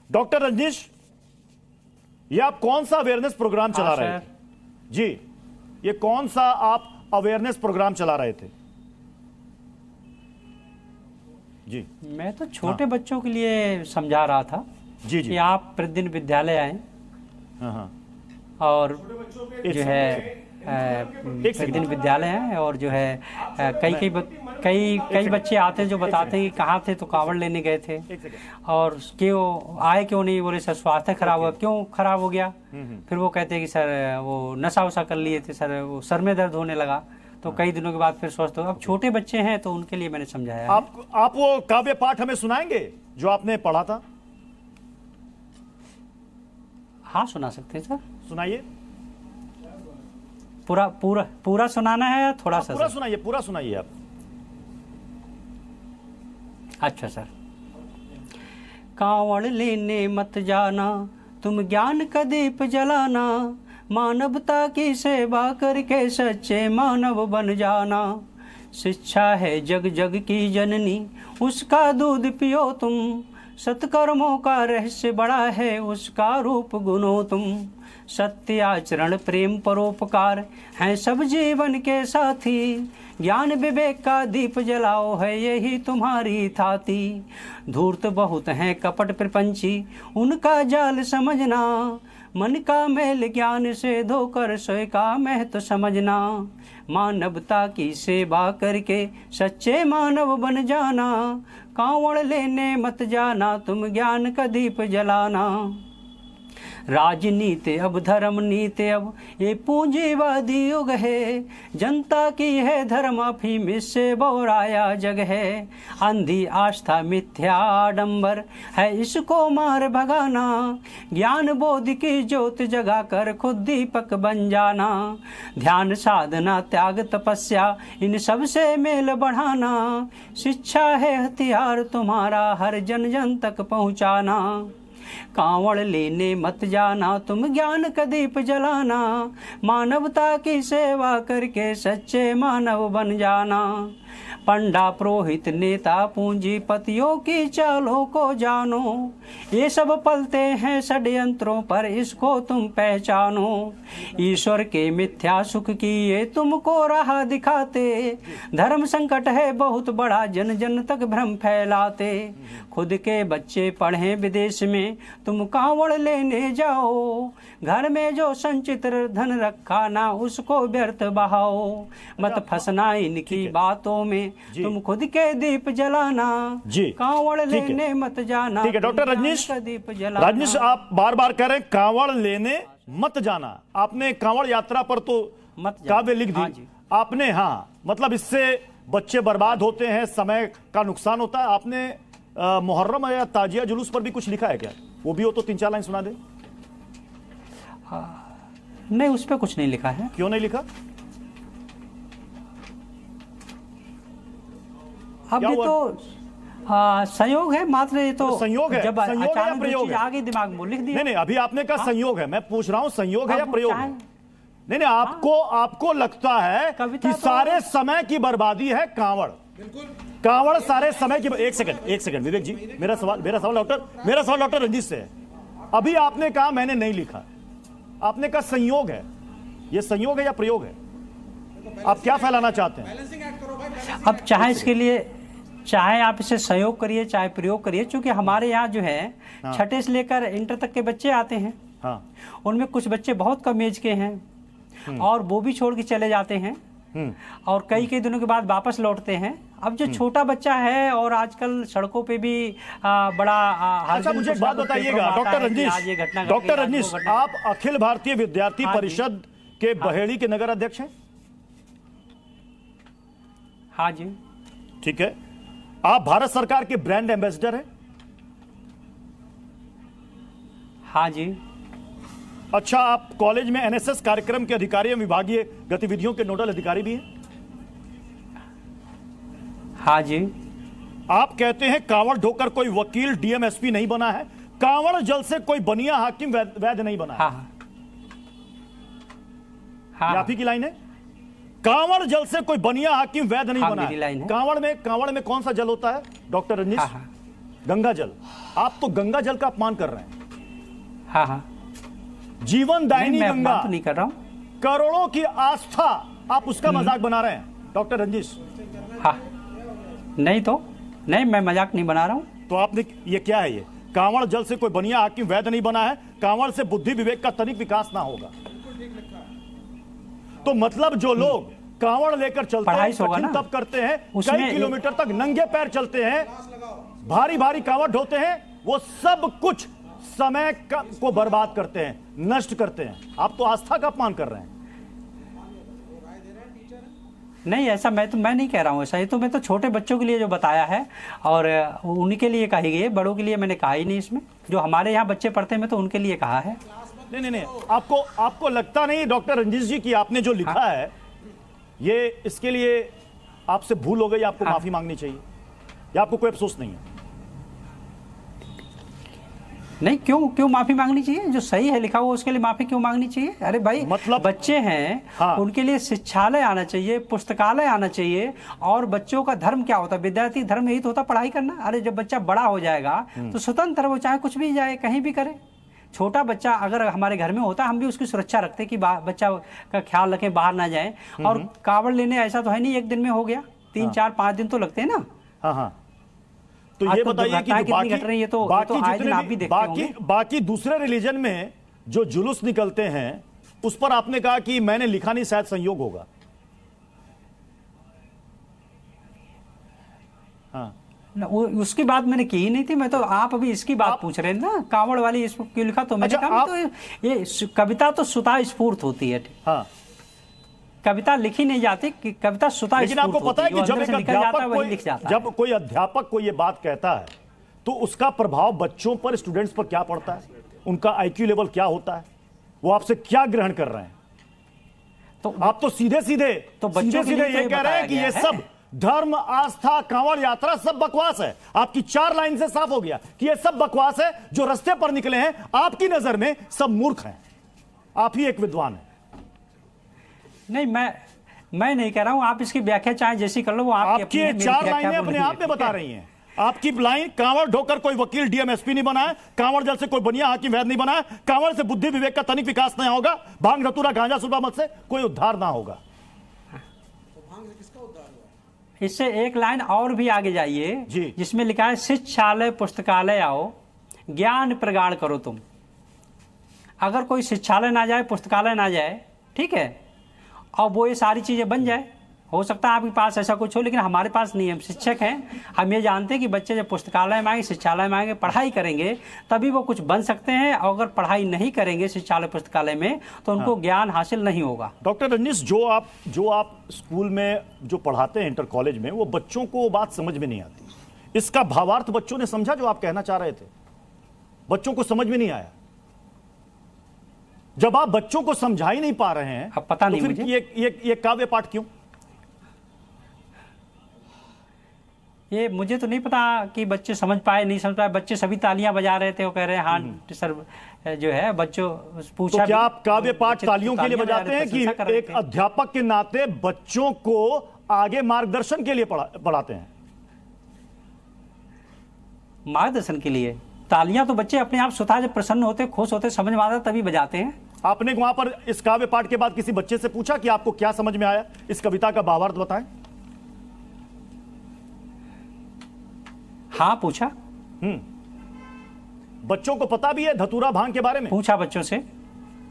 Doctor Rajneesh, ये आप कौन सा अवेयरनेस प्रोग्राम चला रहे थे? जी, ये कौन सा आप अवेयरनेस प्रोग्राम चला रहे थे? जी, मैं तो छोटे बच्चों के लिए समझा रहा था जी जी, कि आप प्रतिदिन विद्यालय आए हाँ हाँ, और जो है प्रतिदिन विद्यालय हैं और जो है कई बच्चे आते हैं जो बताते हैं कि कहाँ थे, तो कांवड़ लेने गए थे और क्यों आए, क्यों नहीं, बोले सर स्वास्थ्य खराब हुआ। क्यों खराब हो गया? फिर वो कहते हैं कि सर वो नशा वशा कर लिए थे सर, वो सर में दर्द होने लगा, तो कई दिनों के बाद फिर स्वस्थ हो। अब छोटे बच्चे हैं तो उनके लिए मैंने समझाया। आप वो काव्य पाठ हमें सुनाएंगे जो आपने पढ़ा था? हाँ, सुना सकते हैं सर। सुनाइए। पूरा सुनाना है या थोड़ा सा? पूरा सुनाइए, पूरा सुनाइए आप। अच्छा सर। कांवड़ लेने मत जाना, तुम ज्ञान का दीप जलाना, मानवता की सेवा करके सच्चे मानव बन जाना। शिक्षा है जग जग की जननी, उसका दूध पियो तुम, सत्कर्मों का रहस्य बड़ा है, उसका रूप गुनो तुम। सत्य आचरण प्रेम परोपकार हैं सब जीवन के साथी, ज्ञान विवेक का दीप जलाओ है यही तुम्हारी थाती। धूर्त बहुत हैं कपट प्रपंची, उनका जाल समझना, मन का मैल ज्ञान से धोकर स्वयं का महत्व समझना। मानवता की सेवा करके सच्चे मानव बन जाना, कांवड़ लेने मत जाना, तुम ज्ञान का दीप जलाना। राजनीति अब धर्म नीति अब ये पूंजीवादी युग है, जनता की है धर्म अफीम से बोराया जग है। अंधी आस्था मिथ्या आडंबर है इसको मार भगाना, ज्ञान बोध की ज्योत जगा कर खुद दीपक बन जाना। ध्यान साधना त्याग तपस्या इन सब से मेल बढ़ाना, शिक्षा है हथियार तुम्हारा हर जन जन तक पहुँचाना। कांवड़ लेने मत जाना, तुम ज्ञान का दीप जलाना, मानवता की सेवा करके सच्चे मानव बन जाना। पंडा पुरोहित नेता पूंजीपतियों की चालों को जानो, ये सब पलते हैं षड्यंत्रों पर इसको तुम पहचानो। ईश्वर के मिथ्या सुख की ये तुमको राह दिखाते, धर्म संकट है बहुत बड़ा जन जन तक भ्रम फैलाते। खुद के बच्चे पढ़ें विदेश में तुम कांवड़ लेने जाओ, घर में जो संचित धन रखा ना उसको व्यर्थ बहाओ। मत फंसना इनकी बातों में, तुम खुद के दीप जलाना, कांवड़ लेने मत जाना। ठीक है डॉक्टर रजनीश, दीप जलाना। रजनीश आप बार बार कह रहे हैं कांवड़ लेने मत जाना। आपने कांवड़ यात्रा पर तो काव्य लिख दी। हाँ आपने, हाँ मतलब इससे बच्चे बर्बाद होते हैं, समय का नुकसान होता है। आपने मुहर्रम या ताजिया जुलूस पर भी कुछ लिखा है क्या? वो भी हो तो 3-4 लाइन सुना दे। नहीं, उस पर कुछ नहीं लिखा है। क्यों नहीं लिखा? अब ये तो संयोग है मात्र, ये तो संयोग है। जब संयोग है या प्रयोग है? आगे दिमाग में लिख दिया। नहीं, अभी आपने कहा संयोग है, मैं पूछ रहा हूं संयोग है या प्रयोग है? नहीं, आपको लगता है कि सारे समय की बर्बादी है कांवड़? कांवड़ सारे समय की। एक सेकंड विवेक जी, मेरा सवाल डॉक्टर रंजीत से है। अभी आपने कहा मैंने नहीं लिखा, आपने कहा संयोग है। ये संयोग है या प्रयोग है? आप क्या फैलाना चाहते हैं? अब चाहे आप इसे संयोग करिए चाहे प्रयोग करिए, क्योंकि हमारे यहाँ जो है छठे से लेकर इंटर तक के बच्चे आते हैं। हाँ। उनमें कुछ बच्चे बहुत कम एज के हैं और वो भी छोड़ के चले जाते हैं और कई दिनों के बाद वापस लौटते हैं। अब जो छोटा बच्चा है और आजकल सड़कों पे भी बड़ा अच्छा, मुझे एक बात बताइएगा डॉक्टर रजनीश, आप अखिल भारतीय विद्यार्थी परिषद के बहेड़ी के नगर अध्यक्ष हैं? हाँ जी। ठीक है। आप भारत सरकार के ब्रांड एम्बेसडर हैं? हाँ जी। अच्छा, आप कॉलेज में एनएसएस कार्यक्रम के अधिकारी एवं विभागीय गतिविधियों के नोडल अधिकारी भी हैं? हाँ जी। आप कहते हैं कांवड़ ढोकर कोई वकील डीएम एसपी नहीं बना है, कांवड़ जल से कोई बनिया हाकिम वैद्य नहीं बना है। हाँ। आप ही की लाइन है? कांवड़ जल से कोई बनिया हाकिम वैद्य नहीं बना है। कांवड़ में कौन सा जल होता है डॉक्टर रजनीश? गंगा जल, आप तो गंगा जल का अपमान कर रहे हैं। हाँ हाँ, जीवन दायिनी मैं गंगा, अपमान तो नहीं कर रहा हूँ। करोड़ों की आस्था, आप उसका मजाक बना रहे हैं डॉक्टर रंजिश। हाँ, नहीं तो नहीं, मैं मजाक नहीं बना रहा हूँ। तो आपने ये क्या है, ये कांवड़ जल से कोई बनिया हाकिम वैद्य नहीं बना है, कांवड़ से बुद्धि विवेक का तनिक विकास ना होगा। तो मतलब जो लोग कांवड़ लेकर चलते हैं, कठिन तप करते हैं, कई किलोमीटर तक नंगे पैर चलते हैं, भारी भारी कांवड़ ढोते हैं, वो सब कुछ समय को बर्बाद करते हैं, नष्ट करते हैं। आप तो आस्था का अपमान कर रहे हैं। नहीं, ऐसा मैं नहीं कह रहा हूँ ऐसा। ये तो मैं तो छोटे बच्चों के लिए जो बताया है और उन्हीं के लिए कही गई है, बड़ों के लिए मैंने कहा ही नहीं। इसमें जो हमारे यहाँ बच्चे पढ़ते हैं, मैं तो उनके लिए कहा है। नहीं, आपको लगता नहीं डॉक्टर रंजिश जी कि आपने जो लिखा है ये, इसके लिए आपसे भूल हो गई, आपको माफी मांगनी चाहिए, या आपको कोई अफसोस नहीं है? नहीं, क्यों माफी मांगनी चाहिए? जो सही है लिखा हुआ उसके लिए माफी क्यों मांगनी चाहिए? अरे भाई, मतलब बच्चे हैं, हाँ, उनके लिए शिक्षालय आना चाहिए, पुस्तकालय आना चाहिए। और बच्चों का धर्म क्या होता है? विद्यार्थी धर्म यही तो होता, पढ़ाई करना। अरे जब बच्चा बड़ा हो जाएगा तो स्वतंत्र, वो चाहे कुछ भी जाए, कहीं भी करे। छोटा बच्चा अगर हमारे घर में होता, हम भी उसकी सुरक्षा रखते हैं कि बच्चा का ख्याल रखें, बाहर ना जाए। और कावड़ लेने ऐसा तो है नहीं एक दिन में हो गया, 3, 4, 5 दिन तो लगते हैं ना। हाँ। तो ये बताइए कि बाकी दूसरे रिलीजन में जो जुलूस निकलते हैं, उस पर आपने कहा कि मैंने लिखा नहीं, शायद संयोग होगा। हाँ, उसकी बात मैंने की ही नहीं थी। मैं तो, आप अभी इसकी बात पूछ रहे हैं ना, कांवड़ वाली इसको क्यों लिखा? तो मैंने कहा तो ये कविता तो स्वतः स्फूर्त होती है। हाँ, कविता लिखी नहीं जाती, कि कविता स्वतः। लेकिन आपको पता है कि जब कोई अध्यापक को ये बात कहता है तो उसका प्रभाव बच्चों पर, स्टूडेंट्स पर क्या पड़ता है, उनका आईक्यू लेवल क्या होता है, वो आपसे क्या ग्रहण कर रहे हैं। तो आप तो सीधे सीधे ये कह रहे हैं कि ये सब धर्म, आस्था, कांवड़ यात्रा सब बकवास है। आपकी 4 लाइन से साफ हो गया कि ये सब बकवास है। जो रास्ते पर निकले हैं, आपकी नजर में सब मूर्ख हैं, आप ही एक विद्वान है। नहीं, मैं नहीं कह रहा हूं। आप इसकी व्याख्या चाहे जैसी कर लो, वो आपकी 4 लाइनें अपने आप में बता रही हैं। आपकी लाइन, कांवड़ ढोकर कोई वकील, डीएम, एसपी नहीं बना है, कांवड़ जल से कोई बनिया हाकिम वैद्य नहीं बना है, कांवड़ से बुद्धि विवेक का तनिक विकास नहीं होगा, भांग धतूरा गांजा सुलभा मत से कोई उद्धार ना होगा। इससे एक लाइन और भी आगे जाइए, जिसमें लिखा है शिक्षालय पुस्तकालय आओ, ज्ञान प्रगाढ़ करो तुम। अगर कोई शिक्षालय ना जाए, पुस्तकालय ना जाए, ठीक है, और वो ये सारी चीजें बन जाए, हो सकता है आपके पास ऐसा कुछ हो, लेकिन हमारे पास नहीं है। हम शिक्षक हैं, हम ये जानते हैं कि बच्चे जब पुस्तकालय में आएंगे, शिक्षालय में आएंगे, पढ़ाई करेंगे, तभी वो कुछ बन सकते हैं। और अगर पढ़ाई नहीं करेंगे शिक्षालय पुस्तकालय में, तो उनको ज्ञान हासिल नहीं होगा। डॉक्टर रंजिश, जो आप स्कूल में जो पढ़ाते हैं, इंटर कॉलेज में, वो बच्चों को वो बात समझ में नहीं आती। इसका भावार्थ बच्चों ने समझा जो आप कहना चाह रहे थे? बच्चों को समझ में नहीं आया। जब आप बच्चों को समझा ही नहीं पा रहे हैं, अब पता नहीं तो फिर ये काव्य पाठ क्यों? ये मुझे तो नहीं पता कि बच्चे समझ पाए नहीं समझ पाए। बच्चे सभी तालियां बजा रहे थे, वो कह रहे हैं हाँ सर जो है। बच्चों पूछा, तो क्या आप काव्य पाठ तालियों के लिए बजाते हैं कि एक अध्यापक के नाते बच्चों को आगे मार्गदर्शन के लिए पढ़ाते हैं? मार्गदर्शन के लिए तालियां तो बच्चे अपने आप स्वतः जब प्रसन्न होते, खुश होते, समझ में आता तभी बजाते हैं। आपने वहां पर इस काव्य पाठ के बाद किसी बच्चे से पूछा कि आपको क्या समझ में आया, इस कविता का भावार्थ बताएं? हाँ, पूछा। बच्चों को पता भी है धतूरा भांग के बारे में? पूछा बच्चों से।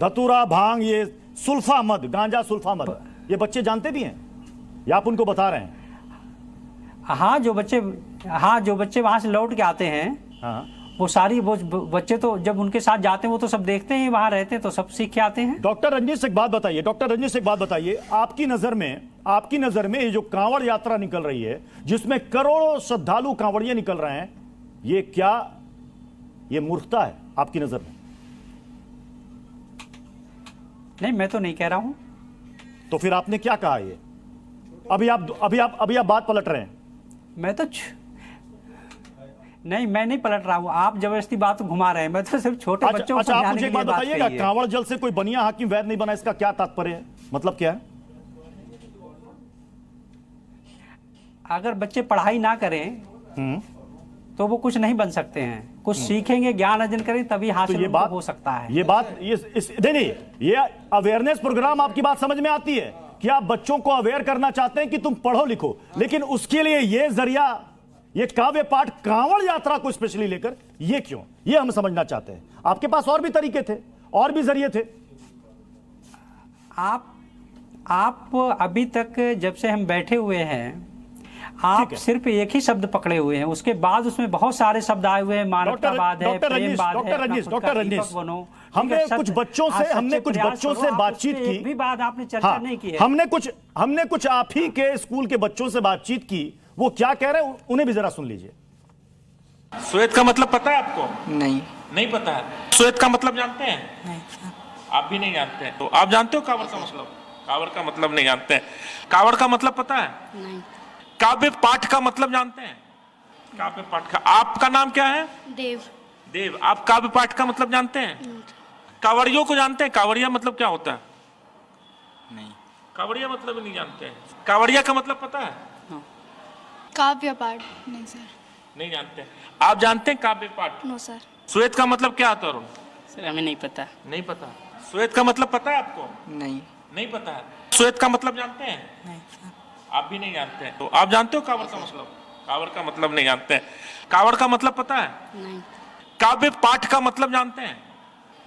धतूरा भांग, ये सुल्फा मद, गांजा सुल्फा मद, ये बच्चे जानते भी हैं या आप उनको बता रहे हैं? हाँ, जो बच्चे वहां से लौट के आते हैं, हाँ, वो बच्चे तो जब उनके साथ जाते हैं वो तो सब देखते हैं, वहां रहते हैं तो सब सीख के आते हैं। डॉक्टर रंजिश एक बात बताइए, आपकी नजर में ये जो कांवड़ यात्रा निकल रही है, जिसमें करोड़ों श्रद्धालु कांवड़िए निकल रहे हैं, ये क्या ये मूर्खता है आपकी नजर में? नहीं, मैं तो नहीं कह रहा हूं। तो फिर आपने क्या कहा? ये अभी आप बात पलट रहे हैं। मैं नहीं पलट रहा हूं, आप जबरदस्ती बात घुमा रहे हैं। मैं तो सिर्फ छोटे बच्चों को समझाने के लिए बात बताइएगा, कांवड़ जल से कोई बनिया हाकिम वैद्य नहीं बना, इसका क्या तात्पर्य है, मतलब क्या है? अगर बच्चे पढ़ाई ना करें तो वो कुछ नहीं बन सकते हैं। कुछ सीखेंगे, ज्ञान अर्जन करेंगे, तभी हासिल ये बात हो सकता है। ये बात नहीं, ये अवेयरनेस प्रोग्राम आपकी बात समझ में आती है कि आप बच्चों को अवेयर करना चाहते हैं कि तुम पढ़ो लिखो, लेकिन उसके लिए ये जरिया, ये काव्य पाठ कांवड़ यात्रा को स्पेशली लेकर, ये क्यों, ये हम समझना चाहते हैं। आपके पास और भी तरीके थे, और भी जरिए थे। आप अभी तक जब से हम बैठे हुए हैं, आप सिर्फ एक ही शब्द पकड़े हुए हैं, उसके बाद उसमें बहुत सारे शब्द आए हुए हैं, मानवतावाद है, प्रेमवाद है। डॉक्टर रंजीश, हमने कुछ बच्चों से बातचीत की, भी बात आपने चर्चा नहीं की है। हमने कुछ आप ही के स्कूल के बच्चों से बातचीत की, वो क्या कह रहे हैं उन्हें भी जरा सुन लीजिए। श्वेत का मतलब पता है आपको? नहीं पता है। श्वेत का मतलब जानते हैं? नहीं। आप भी नहीं जानते हैं। तो आप जानते हो कावड़ का मतलब? कावड़ का मतलब नहीं जानते हैं। कावड़ का मतलब पता है? नहीं। काव्य पाठ का मतलब जानते हैं? काव्य पाठ का, आपका नाम क्या है? देव। आप काव्य पाठ का मतलब जानते हैं? कावड़ियों को जानते हैं? कावड़िया मतलब क्या होता है? नहीं। कावड़िया मतलब नहीं जानते हैं। कावड़िया का मतलब पता है? काव्य पाठ नहीं सर। नहीं जानते। आप जानते हैं काव्य पाठ? No sir. श्वेत का मतलब क्या होता है अरुण? सर हमें नहीं पता। नहीं पता। श्वेत का मतलब पता है आपको? नहीं पता है। श्वेत का मतलब जानते हैं? नहीं। आप भी नहीं जानते हैं। तो आप जानते हो कावड़ का मतलब? कावड़ का मतलब नहीं जानते हैं। कावड़ का मतलब पता है? नहीं। काव्य पाठ का मतलब जानते हैं?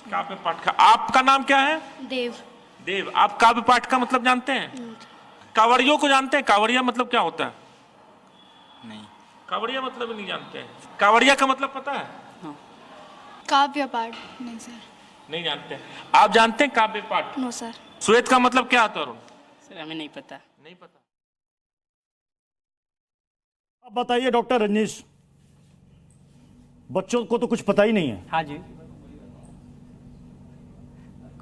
काव्य पाठ का, आपका नाम क्या है? देव। आप काव्य पाठ का मतलब जानते हैं? कावड़ियों को जानते हैं? कावड़िया मतलब क्या होता है? नहीं। कावड़िया मतलब नहीं जानते हैं। कावड़िया का मतलब पता है? काव्य पाठ नहीं सर। नहीं जानते। आप जानते हैं काव्य पाठ? No sir. श्वेत का मतलब क्या होता है अरुण? सर हमें नहीं पता। नहीं पता। अब बताइए डॉक्टर रंजीश, बच्चों को तो कुछ पता ही नहीं है। हाँ जी।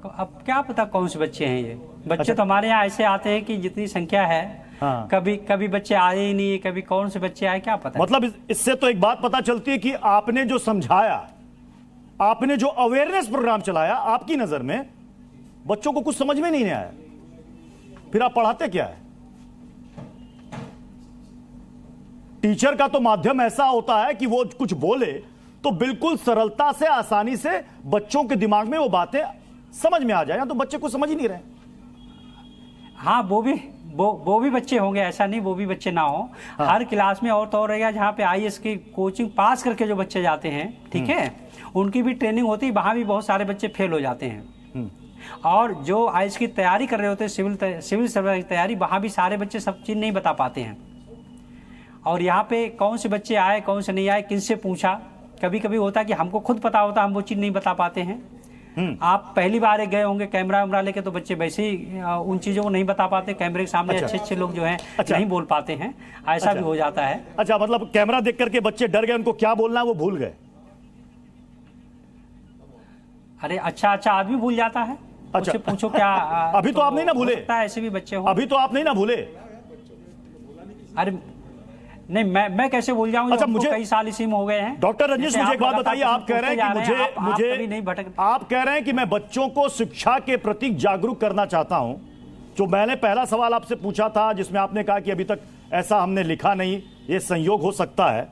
अब क्या पता कौन से बच्चे हैं ये बच्चे। अच्छा। तो हमारे यहाँ ऐसे आते हैं कि जितनी संख्या है, हाँ। कभी बच्चे आए ही नहीं, कभी कौन से बच्चे आए क्या पता। मतलब इससे तो एक बात पता चलती है कि आपने जो समझाया, आपने जो अवेयरनेस प्रोग्राम चलाया, आपकी नजर में बच्चों को कुछ समझ में नहीं आया, फिर आप पढ़ाते क्या है? टीचर का तो माध्यम ऐसा होता है कि वो कुछ बोले तो बिल्कुल सरलता से, आसानी से बच्चों के दिमाग में वो बातें समझ में आ जाए, तो बच्चे को समझ ही नहीं रहे। हाँ, वो भी बच्चे होंगे, ऐसा नहीं वो भी बच्चे ना हो। हाँ। हर क्लास में और तो और रहेगा जहाँ पे आईएएस की कोचिंग पास करके जो बच्चे जाते हैं, ठीक है, उनकी भी ट्रेनिंग होती है, वहाँ भी बहुत सारे बच्चे फेल हो जाते हैं। और जो आईएएस की तैयारी कर रहे होते हैं, सिविल सर्विस की तैयारी, वहाँ भी सारे बच्चे सब चीज़ नहीं बता पाते हैं। और यहाँ पे कौन से बच्चे आए, कौन से नहीं आए, किनसे पूछा, कभी कभी होता है कि हमको खुद पता होता, हम वो चीज़ नहीं बता पाते हैं। आप पहली बार गए होंगे कैमरा वैमरा लेके, तो बच्चे वैसे ही उन चीज़ों को नहीं बता पाते। कैमरे के सामने अच्छा। अच्छे लोग जो हैं अच्छा। नहीं बोल पाते हैं, ऐसा भी हो जाता है। अच्छा, मतलब कैमरा देख करके बच्चे डर गए, उनको क्या बोलना है वो भूल गए। अरे अच्छा आदमी भूल जाता है। अच्छा। उससे पूछो क्या अभी तो आप नहीं ना भूले। हो सकता है ऐसे भी बच्चे हो। अभी तो आप नहीं ना भूले। अरे नहीं, मैं कैसे भूल जाऊं? अच्छा, जब मुझे कई साल इसी में हो गए हैं। डॉक्टर रंजीश, जैसे मुझे आप एक बात लगातार बताइए, आप कह रहे हैं कि कभी नहीं भटक। आप कह रहे हैं कि मैं बच्चों को शिक्षा के प्रति जागरूक करना चाहता हूं। जो मैंने पहला सवाल आपसे पूछा था, जिसमें आपने कहा कि अभी तक ऐसा हमने लिखा नहीं, ये संयोग हो सकता है,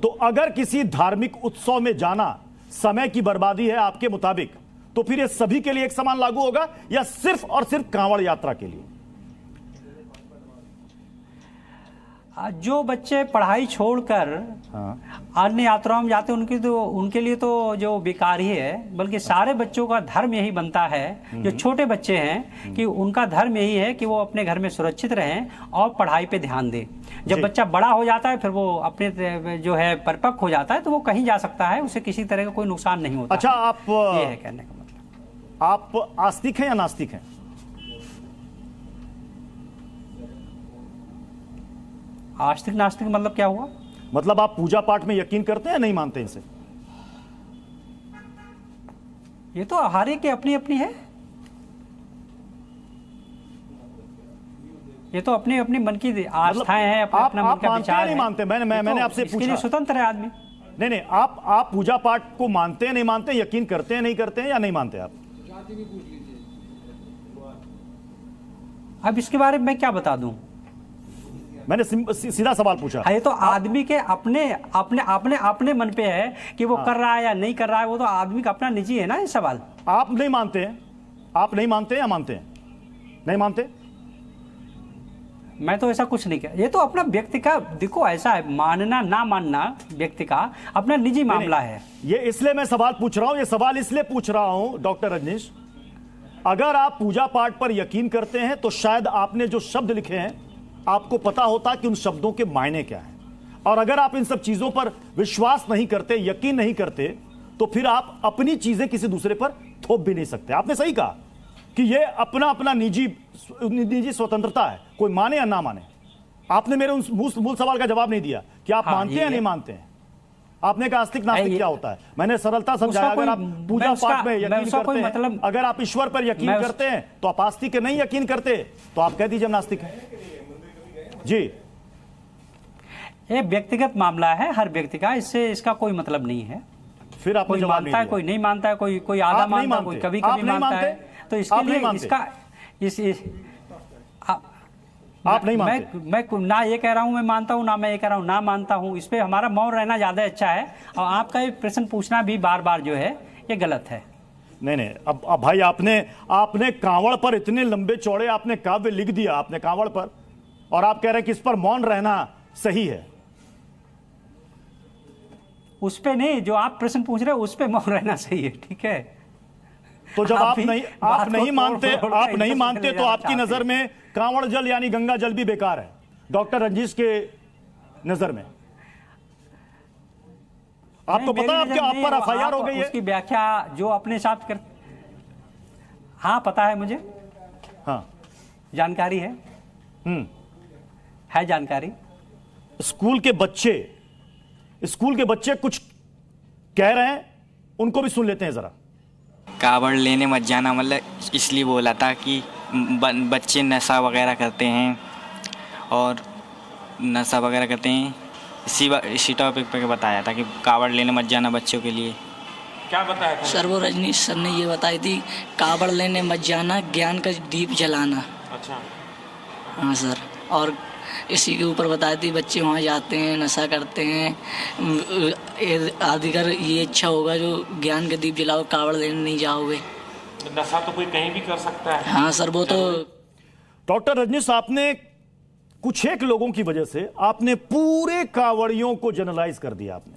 तो अगर किसी धार्मिक उत्सव में जाना समय की बर्बादी है आपके मुताबिक, तो फिर ये सभी के लिए एक समान लागू होगा या सिर्फ और सिर्फ कांवड़ यात्रा के लिए? जो बच्चे पढ़ाई छोड़कर अन्य यात्राओं में जाते हैं, उनके लिए तो जो बेकार ही है, बल्कि सारे बच्चों का धर्म यही बनता है, जो छोटे बच्चे हैं, कि उनका धर्म यही है कि वो अपने घर में सुरक्षित रहें और पढ़ाई पे ध्यान दें। जब बच्चा बड़ा हो जाता है, फिर वो अपने जो है परिपक्व हो जाता है, तो वो कहीं जा सकता है, उसे किसी तरह का कोई नुकसान नहीं होता। अच्छा, ये है कहने का मतलब। आप आस्तिक हैं या नास्तिक हैं? आस्तिक नास्तिक मतलब क्या हुआ? मतलब आप पूजा पाठ में यकीन करते हैं या नहीं मानते इसे? ये तो हर एक की अपनी अपनी है। ये तो अपने अपने मन की आस्थाएं हैं, अपना अपना मन का विचार है। नहीं मानते? मैंने आपसे इसके लिए स्वतंत्र है आदमी। नहीं, आप पूजा पाठ को मानते हैं नहीं मानते, यकीन करते हैं नहीं करते हैं, या नहीं मानते आप? अब इसके बारे में मैं क्या बता दूं? मैंने सीधा सवाल पूछा। ये तो आदमी के अपने मन पे है कि वो कर रहा है या नहीं कर रहा है, वो तो आदमी का अपना निजी है ना ये सवाल। आप नहीं मानते हैं, आप नहीं मानते या मानते हैं? नहीं मानते? मैं तो ऐसा कुछ नहीं किया, ये तो अपना व्यक्ति का, देखो ऐसा है, मानना ना मानना व्यक्ति का अपना निजी मामला है। ये इसलिए मैं सवाल पूछ रहा हूं, ये सवाल इसलिए पूछ रहा हूं डॉक्टर रजनीश, अगर आप पूजा पाठ पर यकीन करते हैं तो शायद आपने जो शब्द लिखे हैं आपको पता होता कि उन शब्दों के मायने क्या हैं, और अगर आप इन सब चीजों पर विश्वास नहीं करते, यकीन नहीं करते, तो फिर आप अपनी चीजें किसी दूसरे पर थोप भी नहीं सकते। आपने सही कहा कि ये अपना अपना निजी स्वतंत्रता है, कोई माने या ना माने। आपने मेरे उस मूल सवाल का जवाब नहीं दिया कि आप मानते हैं या नहीं मानते हैं। आपने कहा आस्तिक नास्तिक क्या होता है, मैंने सरलता समझाया। अगर आप पूजा पाठ में यकीन करते हैं, अगर आप ईश्वर पर यकीन करते हैं तो आप आस्तिक है, नहीं यकीन करते तो आप कह दीजिए नास्तिक है। जी, ये व्यक्तिगत मामला है हर व्यक्ति का, इससे इसका कोई मतलब नहीं है। फिर आपने कोई मानता है, कोई नहीं मानता है, कोई आधा मानता है, कोई कभी कभी मानता है, तो इसके लिए इसका आप नहीं मानते। मैं ना ये कह रहा हूं मैं मानता हूं, ना मैं ये कह रहा हूं ना मानता हूं। इस पे हमारा मौन रहना ज्यादा अच्छा है, और आपका ये प्रश्न पूछना भी बार बार जो है ये गलत है। नहीं, अब भाई आपने कांवड़ पर इतने लंबे चौड़े आपने काव्य लिख दिया, आपने कांवड़ पर, और आप कह रहे हैं कि इस पर मौन रहना सही है। उस पे नहीं, जो आप प्रश्न पूछ रहे हो उस पे मौन रहना सही है, ठीक है। तो जब आप नहीं मानते तो आपकी नजर में कांवड़ जल यानी गंगा जल भी बेकार है, डॉक्टर रंजीश के नजर में। आपको पता है आप पर एफआईआर हो गई है? उसकी व्याख्या जो अपने साथ कर, हाँ पता है मुझे, हाँ जानकारी है, है जानकारी। स्कूल के बच्चे कुछ कह रहे हैं, उनको भी सुन लेते हैं जरा। कावड़ लेने मत जाना, मतलब इसलिए बोला था कि बच्चे नशा वगैरह करते हैं, और नशा वगैरह करते हैं, इसी टॉपिक पे बताया था कि कावड़ लेने मत जाना बच्चों के लिए। क्या बताया था सर? वो रजनीश सर ने ये बताई थी, कावड़ लेने मत जाना, ज्ञान का दीप जलाना। अच्छा, हाँ सर, और इसी के ऊपर बताई थी बच्चे वहाँ जाते हैं, नशा करते हैं, आदि कर ये अच्छा होगा जो ज्ञान का दीप जलाओ, कावड़ लेने नहीं जाओगे। नशा तो कोई कहीं भी कर सकता है। हाँ सर, वो तो डॉक्टर रजनीश, आपने कुछ एक लोगों की वजह से आपने पूरे कांवड़ियों को जनरलाइज कर दिया। आपने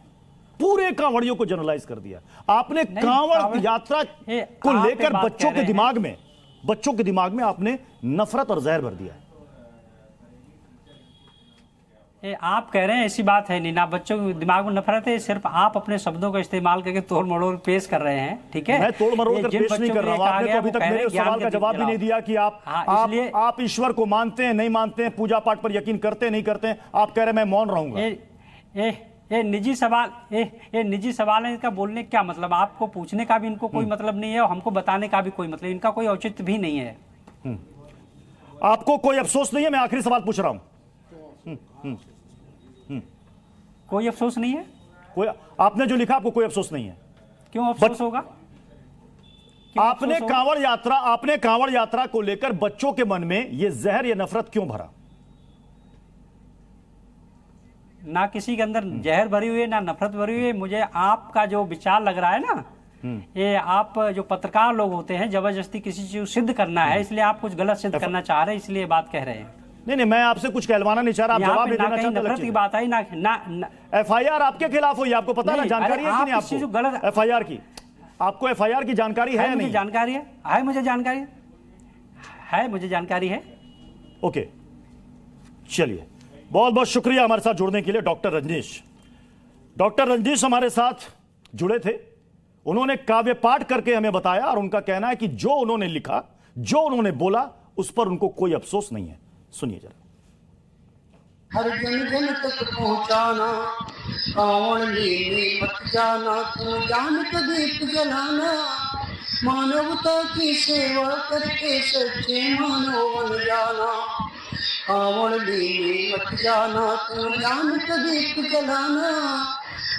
पूरे कांवड़ियों को जनरलाइज कर दिया। आपने कांवड़ यात्रा को लेकर बच्चों के दिमाग में आपने नफरत और जहर भर दिया। आप कह रहे हैं ऐसी बात है नहीं ना, बच्चों के दिमाग में नफरत है, सिर्फ आप अपने शब्दों का इस्तेमाल करके तोड़ मरोड़ पेश कर रहे हैं, ठीक है। मैं तोड़ मरोड़ कर पेश नहीं कर रहा हूं। आपने तो अभी तक मेरे सवाल का जवाब भी नहीं दिया कि आप ईश्वर को मानते हैं नहीं मानते हैं, पूजा पाठ पर यकीन करते हैं नहीं करते हैं। आप कह रहे हैं मैं मौन रहूंगा। ये निजी सवाल, ये निजी सवाल है, इनका बोलने क्या मतलब? आपको पूछने का भी इनको कोई मतलब नहीं है, और हमको बताने का भी कोई मतलब, इनका कोई औचित्य भी नहीं है। आपको कोई अफसोस नहीं है? मैं आखिरी सवाल पूछ रहा हूं। कोई अफसोस नहीं है? कोई, आपने जो लिखा आपको कोई अफसोस नहीं है? क्यों अफसोस होगा? आपने कांवड़ यात्रा को लेकर बच्चों के मन में यह जहर, यह नफरत क्यों भरा? ना किसी के अंदर जहर भरी हुई है, ना नफरत भरी हुई है। मुझे आपका जो विचार लग रहा है ना, ये आप जो पत्रकार लोग होते हैं, जबरदस्ती किसी चीज सिद्ध करना है, इसलिए आप कुछ गलत सिद्ध करना चाह रहे हैं, इसलिए बात कह रहे हैं। नहीं, मैं आपसे कुछ कहलवाना नहीं चाह रहा, आप जवाब नहीं देना चाहते। नफरत की बात आई ना एफआईआर आपके खिलाफ हुई, आपको पता है? जानकारी है कि नहीं आपको गलत एफआईआर की? आपको एफआईआर की जानकारी है या नहीं? जानकारी है, मुझे जानकारी है। ओके, चलिए, बहुत बहुत शुक्रिया हमारे साथ जुड़ने के लिए डॉक्टर रजनीश। डॉक्टर रजनीश हमारे साथ जुड़े थे, उन्होंने काव्य पाठ करके हमें बताया, और उनका कहना है कि जो उन्होंने लिखा, जो उन्होंने बोला, उस पर उनको कोई अफसोस नहीं है। सुनिए जरा। हर जन जन तक पहुंचाना, कावड़ लेने मत जाना, तू ज्ञान का दीप जलाना, मानवता की सेवा करके सच्चे मानव बन जाना। कावड़ लेने मत जाना, तू ज्ञान का दीप जलाना,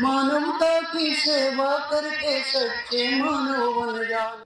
मानवता की सेवा करके सच्चे मानव बन जाना।